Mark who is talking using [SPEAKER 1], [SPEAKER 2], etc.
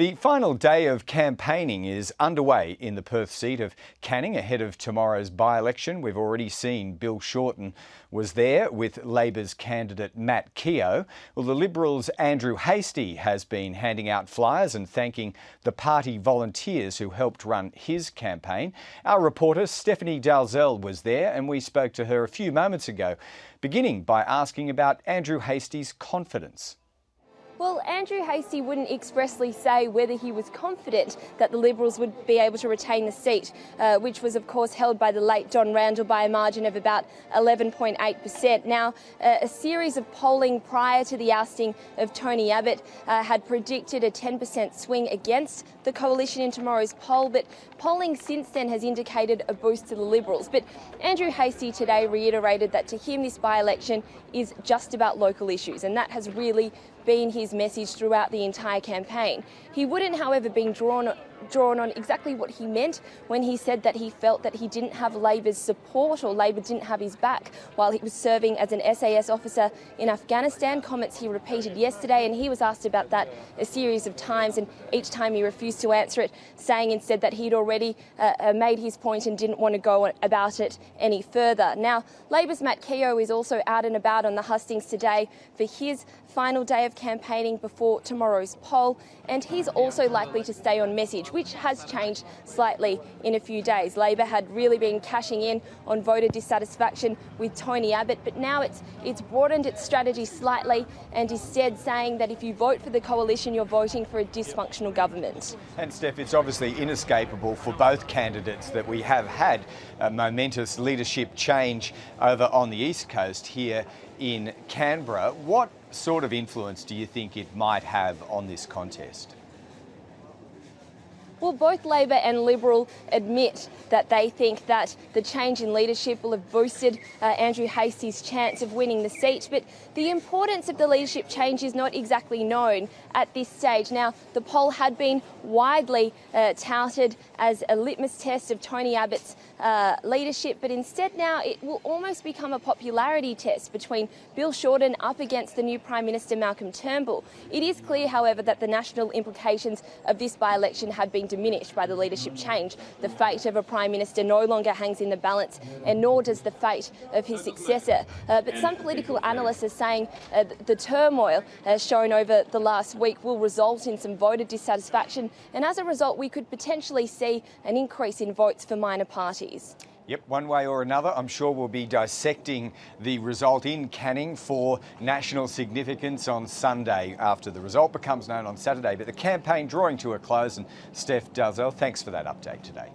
[SPEAKER 1] The final day of campaigning is underway in the Perth seat of Canning ahead of tomorrow's by-election. We've already seen Bill Shorten was there with Labor's candidate Matt Keogh. Well, the Liberals' Andrew Hastie has been handing out flyers and thanking the party volunteers who helped run his campaign. Our reporter Stephanie Dalzell was there and we spoke to her a few moments ago, beginning by asking about Andrew Hastie's confidence.
[SPEAKER 2] Well, Andrew Hastie wouldn't expressly say whether he was confident that the Liberals would be able to retain the seat, which was, of course, held by the late Don Randall by a margin of about 11.8%. Now, a series of polling prior to the ousting of Tony Abbott had predicted a 10% swing against the coalition in tomorrow's poll, but polling since then has indicated a boost to the Liberals. But Andrew Hastie today reiterated that to him this by-election is just about local issues, and that has really been his message throughout the entire campaign. He wouldn't, however, been drawn on exactly what he meant when he said that he felt that he didn't have Labor's support or Labor didn't have his back while he was serving as an SAS officer in Afghanistan, comments he repeated yesterday, and he was asked about that a series of times and each time he refused to answer it, saying instead that he'd already made his point and didn't want to go about it any further. Now, Labor's Matt Keogh is also out and about on the hustings today for his final day of campaigning before tomorrow's poll, and he's also likely to stay on message, which has changed slightly in a few days. Labor had really been cashing in on voter dissatisfaction with Tony Abbott, but now it's broadened its strategy slightly and instead saying that if you vote for the coalition, you're voting for a dysfunctional government.
[SPEAKER 1] And Steph, it's obviously inescapable for both candidates that we have had a momentous leadership change over on the East Coast here in Canberra. What sort of influence do you think it might have on this contest?
[SPEAKER 2] Well, both Labor and Liberal admit that they think that the change in leadership will have boosted Andrew Hastie's chance of winning the seat, but the importance of the leadership change is not exactly known at this stage. Now, the poll had been widely touted as a litmus test of Tony Abbott's leadership, but instead now it will almost become a popularity test between Bill Shorten up against the new Prime Minister Malcolm Turnbull. It is clear, however, that the national implications of this by-election have been diminished by the leadership change. The fate of a Prime Minister no longer hangs in the balance, and nor does the fate of his successor. But some political analysts are saying the turmoil shown over the last week will result in some voter dissatisfaction, and as a result we could potentially see an increase in votes for minor parties.
[SPEAKER 1] Yep, one way or another, I'm sure we'll be dissecting the result in Canning for national significance on Sunday after the result becomes known on Saturday. But the campaign drawing to a close, and Steph Dalzell, thanks for that update today.